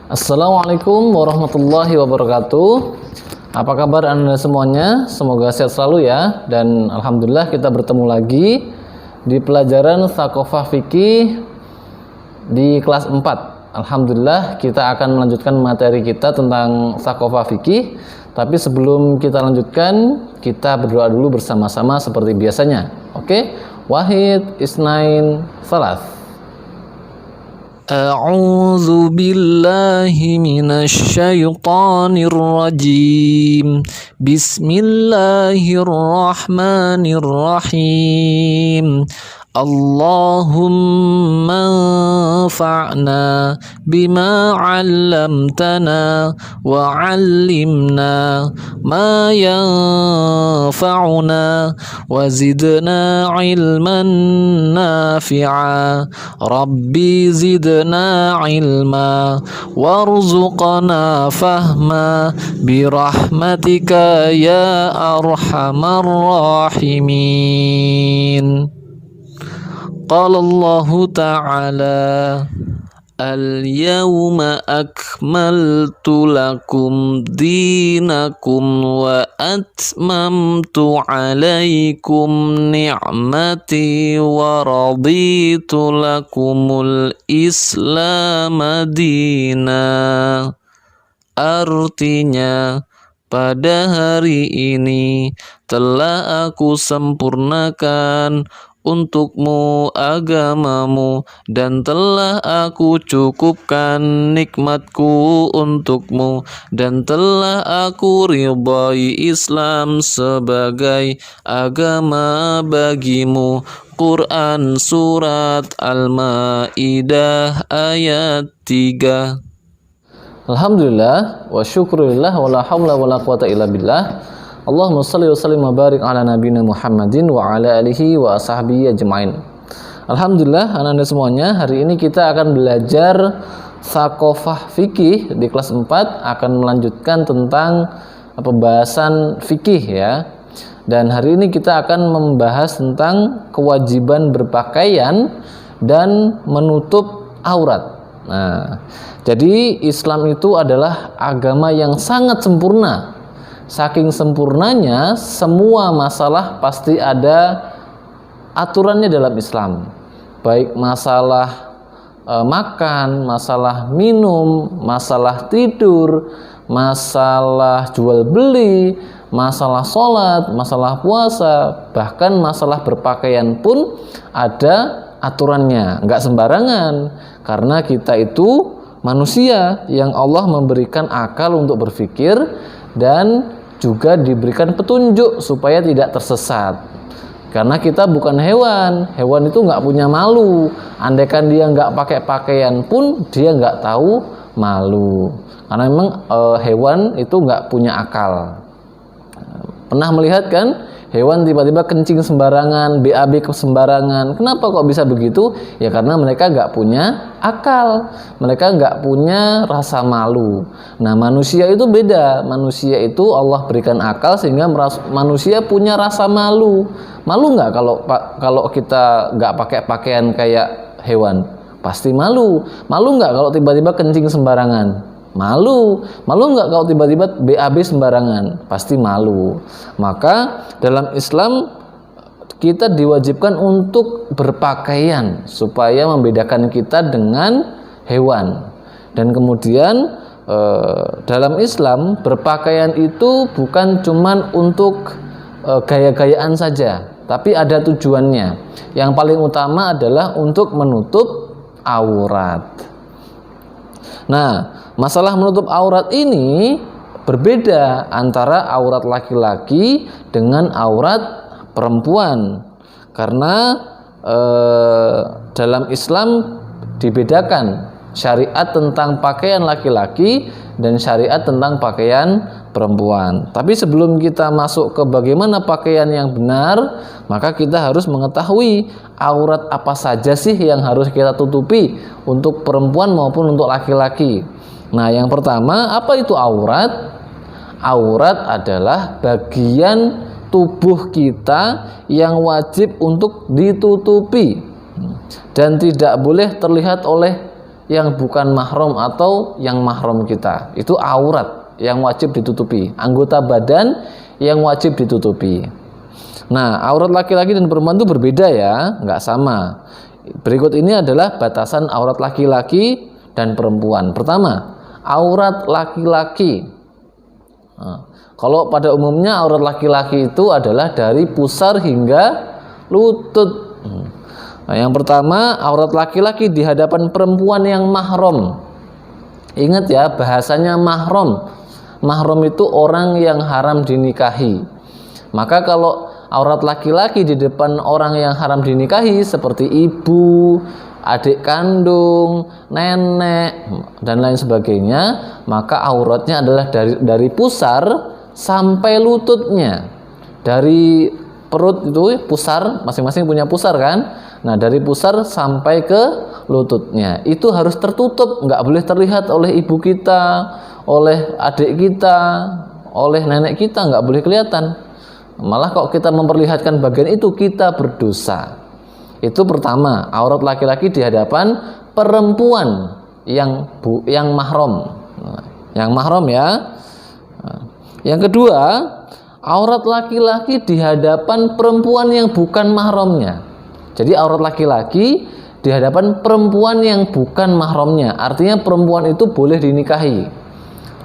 Assalamualaikum warahmatullahi wabarakatuh. Apa kabar Anda semuanya? Semoga sehat selalu ya. Dan alhamdulillah kita bertemu lagi di pelajaran Tsaqofah Fikih di kelas 4. Alhamdulillah kita akan melanjutkan materi kita tentang Tsaqofah Fikih. Tapi sebelum kita lanjutkan, kita berdoa dulu bersama-sama seperti biasanya. Oke? Wahid, Isnain, Salas. أعوذ بالله من الشيطان الرجيم بسم الله الرحمن الرحيم اللهم انفعنا بما علمتنا وعلمنا ما ينفعنا وزدنا علما نافعا ربي زدنا علما وارزقنا فهما برحمتك يا أرحم الراحمين. قال الله تعالى اليوم أكملت لكم دينكم وأتممت عليكم نعمتي ورضيت لكم الإسلام دينا. Artinya, pada hari ini telah aku sempurnakan untukmu agamamu dan telah aku cukupkan nikmatku untukmu dan telah aku ridhai Islam sebagai agama bagimu. Quran Surat Al-Ma'idah ayat 3. Alhamdulillah wa syukurillah wa la hawla wa la quwata illa billah. Allahumma salli wa sallim wa barik ala nabiyina Muhammadin wa ala alihi wa ashabihi ajmain. Alhamdulillah anak-anak semuanya, hari ini kita akan belajar Tsaqofah Fikih di kelas 4, akan melanjutkan tentang pembahasan fikih ya. Dan hari ini kita akan membahas tentang kewajiban berpakaian dan menutup aurat. Nah, jadi Islam itu adalah agama yang sangat sempurna. Saking sempurnanya, semua masalah pasti ada aturannya dalam Islam. Baik masalah makan, masalah minum, masalah tidur, masalah jual beli, masalah sholat, masalah puasa, bahkan masalah berpakaian pun ada aturannya. Nggak sembarangan, karena kita itu manusia yang Allah memberikan akal untuk berpikir dan juga diberikan petunjuk supaya tidak tersesat. Karena kita bukan hewan. Hewan itu nggak punya malu. Andaikan dia nggak pakai pakaian pun dia nggak tahu malu. Karena memang hewan itu nggak punya akal. Pernah melihat kan? Hewan tiba-tiba kencing sembarangan, BAB sembarangan. Kenapa kok bisa begitu? Ya karena mereka nggak punya akal. Mereka nggak punya rasa malu. Nah, manusia itu beda. Manusia itu Allah berikan akal sehingga manusia punya rasa malu. Malu nggak kalau kita nggak pakai pakaian kayak hewan? Pasti malu. Malu nggak kalau tiba-tiba kencing sembarangan? Malu nggak kalau tiba-tiba BAB sembarangan? Pasti malu. Maka dalam Islam kita diwajibkan untuk berpakaian supaya membedakan kita dengan hewan. Dan kemudian dalam Islam berpakaian itu bukan cuman untuk gaya-gayaan saja, tapi ada tujuannya. Yang paling utama adalah untuk menutup aurat. Nah, masalah menutup aurat ini berbeda antara aurat laki-laki dengan aurat perempuan. Karena dalam Islam dibedakan syariat tentang pakaian laki-laki dan syariat tentang pakaian perempuan. Tapi sebelum kita masuk ke bagaimana pakaian yang benar, maka kita harus mengetahui aurat apa saja sih yang harus kita tutupi untuk perempuan maupun untuk laki-laki. Nah, yang pertama, apa itu aurat? Aurat adalah bagian tubuh kita yang wajib untuk ditutupi dan tidak boleh terlihat oleh yang bukan mahram atau yang mahram kita. Itu aurat yang wajib ditutupi, anggota badan yang wajib ditutupi. Nah, aurat laki-laki dan perempuan itu berbeda ya, nggak sama. Berikut ini adalah batasan aurat laki-laki dan perempuan. Pertama, aurat laki-laki. Nah, kalau pada umumnya aurat laki-laki itu adalah dari pusar hingga lutut. Nah, yang pertama, aurat laki-laki di hadapan perempuan yang mahram. Ingat ya, bahasanya mahram. Mahram itu orang yang haram dinikahi. Maka kalau aurat laki-laki di depan orang yang haram dinikahi seperti ibu, adik kandung, nenek, dan lain sebagainya, maka auratnya adalah dari pusar sampai lututnya. Dari perut itu pusar, masing-masing punya pusar kan? Nah, dari pusar sampai ke lututnya itu harus tertutup, nggak boleh terlihat oleh ibu kita, oleh adik kita, oleh nenek kita, nggak boleh kelihatan. Malah kalau kita memperlihatkan bagian itu, kita berdosa. Itu pertama, aurat laki-laki di hadapan perempuan yang mahram. Yang mahram ya. Yang kedua, aurat laki-laki di hadapan perempuan yang bukan mahramnya. Jadi aurat laki-laki di hadapan perempuan yang bukan mahramnya. Artinya perempuan itu boleh dinikahi.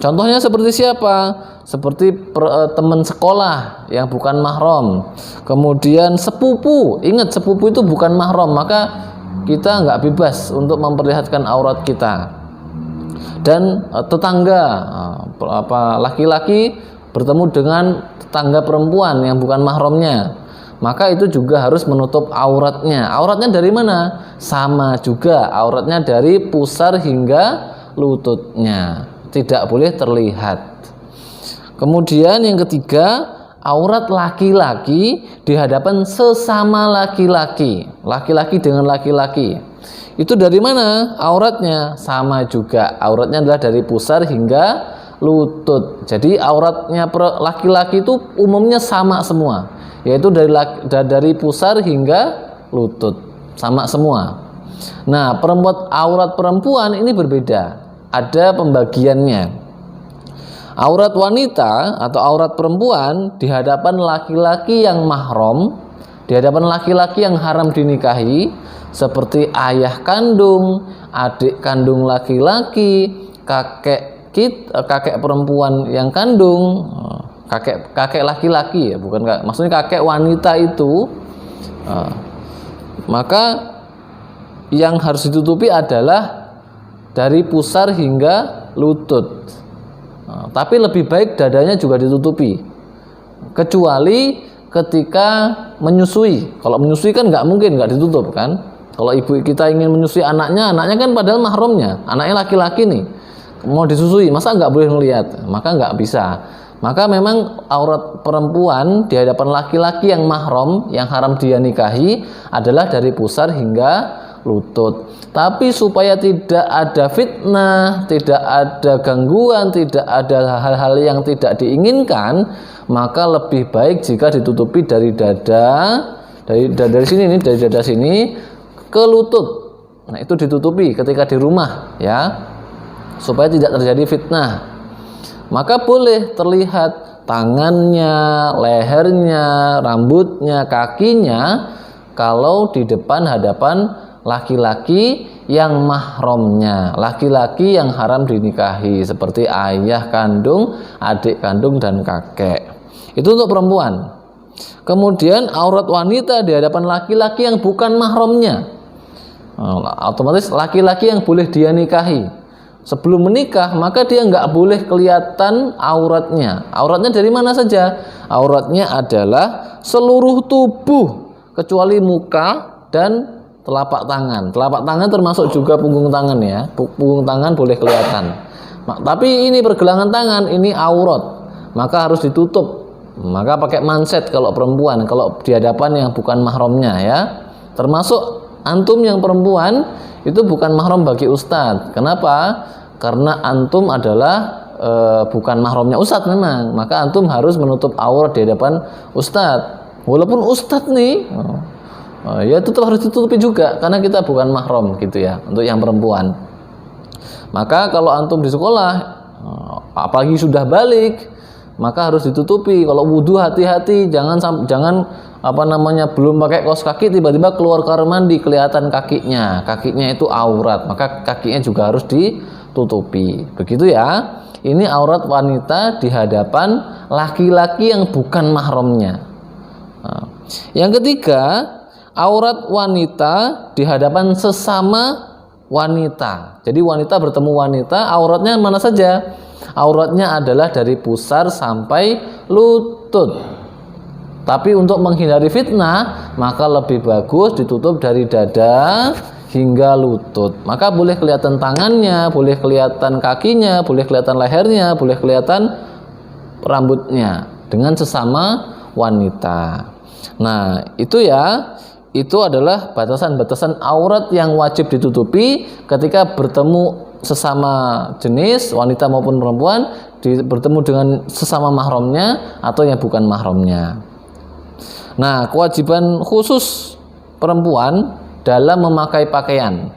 Contohnya seperti siapa? Seperti teman sekolah yang bukan mahram. Kemudian sepupu. Ingat, sepupu itu bukan mahram, maka kita nggak bebas untuk memperlihatkan aurat kita. Dan tetangga, laki-laki bertemu dengan tetangga perempuan yang bukan mahramnya, maka itu juga harus menutup auratnya. Auratnya dari mana? Sama juga, auratnya dari pusar hingga lututnya, tidak boleh terlihat. Kemudian yang ketiga, aurat laki-laki di hadapan sesama laki-laki, laki-laki dengan laki-laki. Itu dari mana auratnya? Sama juga, auratnya adalah dari pusar hingga lutut. Jadi auratnya laki-laki itu umumnya sama semua, yaitu dari pusar hingga lutut, sama semua. Nah, aurat perempuan ini berbeda, ada pembagiannya. Aurat wanita atau aurat perempuan di hadapan laki-laki yang mahram, di hadapan laki-laki yang haram dinikahi, seperti ayah kandung, adik kandung laki-laki, kakek perempuan yang kandung, kakek laki-laki ya, bukan maksudnya kakek wanita itu. Maka yang harus ditutupi adalah dari pusar hingga lutut. Tapi lebih baik dadanya juga ditutupi, kecuali ketika menyusui. Kalau menyusui kan nggak mungkin nggak ditutup kan. Kalau ibu kita ingin menyusui anaknya kan padahal mahramnya, anaknya laki-laki nih, mau disusui, masa nggak boleh melihat? Maka nggak bisa. Maka memang aurat perempuan di hadapan laki-laki yang mahram, yang haram dia nikahi, adalah dari pusar hingga lutut. Tapi supaya tidak ada fitnah, tidak ada gangguan, tidak ada hal-hal yang tidak diinginkan, maka lebih baik jika ditutupi dari dada, dari sini nih, dari dada sini ke lutut. Nah, itu ditutupi ketika di rumah ya, supaya tidak terjadi fitnah. Maka boleh terlihat tangannya, lehernya, rambutnya, kakinya kalau di depan hadapan laki-laki yang mahramnya, laki-laki yang haram dinikahi, seperti ayah kandung, adik kandung, dan kakek. Itu untuk perempuan. Kemudian aurat wanita di hadapan laki-laki yang bukan mahramnya, otomatis laki-laki yang boleh dia nikahi. Sebelum menikah, maka dia nggak boleh kelihatan auratnya. Auratnya dari mana saja? Auratnya adalah seluruh tubuh kecuali muka dan telapak tangan. Telapak tangan termasuk juga punggung tangan ya. Punggung tangan boleh kelihatan. Tapi ini pergelangan tangan, ini aurat, maka harus ditutup. Maka pakai manset kalau perempuan, kalau di hadapan yang bukan mahramnya ya. Termasuk antum yang perempuan itu bukan mahram bagi ustadz. Kenapa? Karena antum adalah bukan mahramnya ustadz memang. Maka antum harus menutup aurat di hadapan ustadz. Walaupun ustadz nih, ya tetap harus ditutupi juga karena kita bukan mahram gitu ya, untuk yang perempuan. Maka kalau antum di sekolah, apalagi sudah balik, maka harus ditutupi. Kalau wudhu hati-hati, jangan belum pakai kaos kaki tiba-tiba keluar kamar mandi kelihatan kakinya itu aurat, maka kakinya juga harus ditutupi. Begitu ya. Ini aurat wanita di hadapan laki-laki yang bukan mahramnya. Nah, yang ketiga, aurat wanita di hadapan sesama wanita. Jadi wanita bertemu wanita, auratnya mana saja? Auratnya adalah dari pusar sampai lutut. Tapi untuk menghindari fitnah, maka lebih bagus ditutup dari dada hingga lutut. Maka boleh kelihatan tangannya, boleh kelihatan kakinya, boleh kelihatan lehernya, boleh kelihatan rambutnya dengan sesama wanita. Nah, itu ya, itu adalah batasan-batasan aurat yang wajib ditutupi ketika bertemu sesama jenis, wanita maupun perempuan, bertemu dengan sesama mahramnya atau yang bukan mahramnya. Nah, kewajiban khusus perempuan dalam memakai pakaian.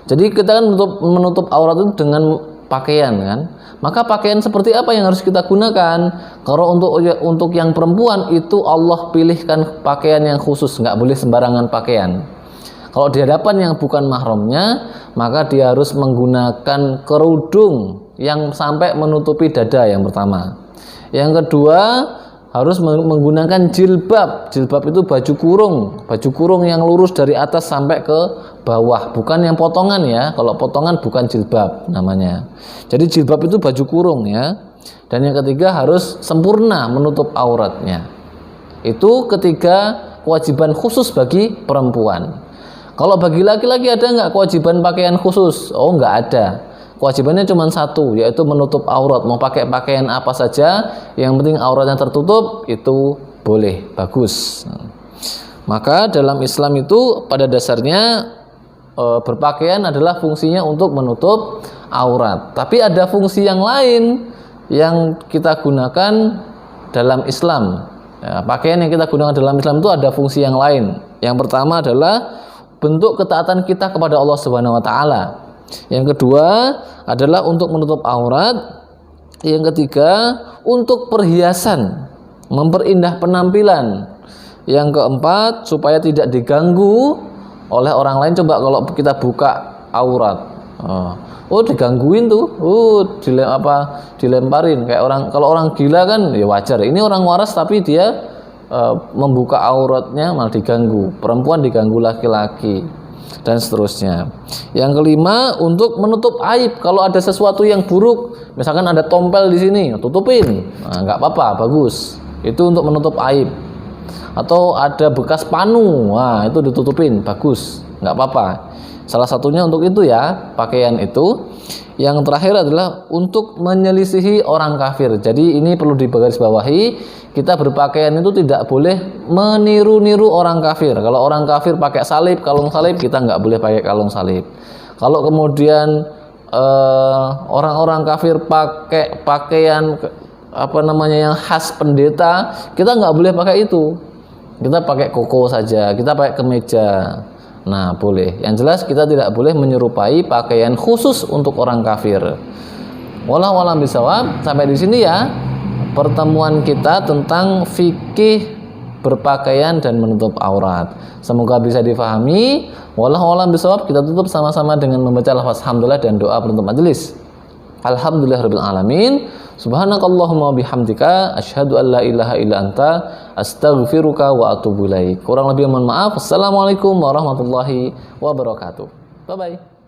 Jadi kita kan menutup aurat itu dengan pakaian kan. Maka pakaian seperti apa yang harus kita gunakan? Kalau untuk yang perempuan itu Allah pilihkan pakaian yang khusus, nggak boleh sembarangan pakaian. Kalau di hadapan yang bukan mahramnya, maka dia harus menggunakan kerudung yang sampai menutupi dada yang pertama. Yang kedua, harus menggunakan jilbab. Jilbab itu baju kurung yang lurus dari atas sampai ke bawah, bukan yang potongan ya. Kalau potongan bukan jilbab namanya. Jadi jilbab itu baju kurung ya. Dan yang ketiga, harus sempurna menutup auratnya. Itu ketiga kewajiban khusus bagi perempuan. Kalau bagi laki-laki ada nggak kewajiban pakaian khusus? Oh, nggak ada. Kewajibannya cuma satu, yaitu menutup aurat. Mau pakai pakaian apa saja, yang penting auratnya tertutup, itu boleh, bagus. Maka dalam Islam itu pada dasarnya berpakaian adalah fungsinya untuk menutup aurat. Tapi ada fungsi yang lain yang kita gunakan dalam Islam. Ya, pakaian yang kita gunakan dalam Islam itu ada fungsi yang lain. Yang pertama adalah bentuk ketaatan kita kepada Allah Subhanahu wa taala. Yang kedua adalah untuk menutup aurat. Yang ketiga untuk perhiasan, memperindah penampilan. Yang keempat supaya tidak diganggu oleh orang lain. Coba kalau kita buka aurat, digangguin tuh, dilemparin kayak orang. Kalau orang gila kan ya wajar. Ini orang waras tapi dia membuka auratnya malah diganggu. Perempuan diganggu laki-laki dan seterusnya. Yang kelima untuk menutup aib. Kalau ada sesuatu yang buruk, misalkan ada tompel di sini, tutupin. Nah, nggak apa-apa, bagus. Itu untuk menutup aib. Atau ada bekas panu, nah itu ditutupin, bagus, nggak apa-apa. Salah satunya untuk itu ya, pakaian itu. Yang terakhir adalah untuk menyelisihi orang kafir. Jadi ini perlu digarisbawahi, kita berpakaian itu tidak boleh meniru-niru orang kafir. Kalau orang kafir pakai salib, kalung salib, kita nggak boleh pakai kalung salib. Kalau kemudian orang-orang kafir pakai pakaian yang khas pendeta, kita nggak boleh pakai itu. Kita pakai koko saja, kita pakai kemeja. Nah, boleh. Yang jelas kita tidak boleh menyerupai pakaian khusus untuk orang kafir. Wallahu a'lam bishawab. Sampai di sini ya pertemuan kita tentang fikih berpakaian dan menutup aurat. Semoga bisa difahami. Wallahu a'lam bishawab. Kita tutup sama-sama dengan membaca lafaz hamdalah dan doa penutup majelis. Alhamdulillahirabbil alamin. Subhanakallahumma bihamdika asyhadu an la ilaha illa anta astaghfiruka wa atubu ilaik. Kurang lebih mohon maaf. Assalamualaikum warahmatullahi wabarakatuh. Bye bye.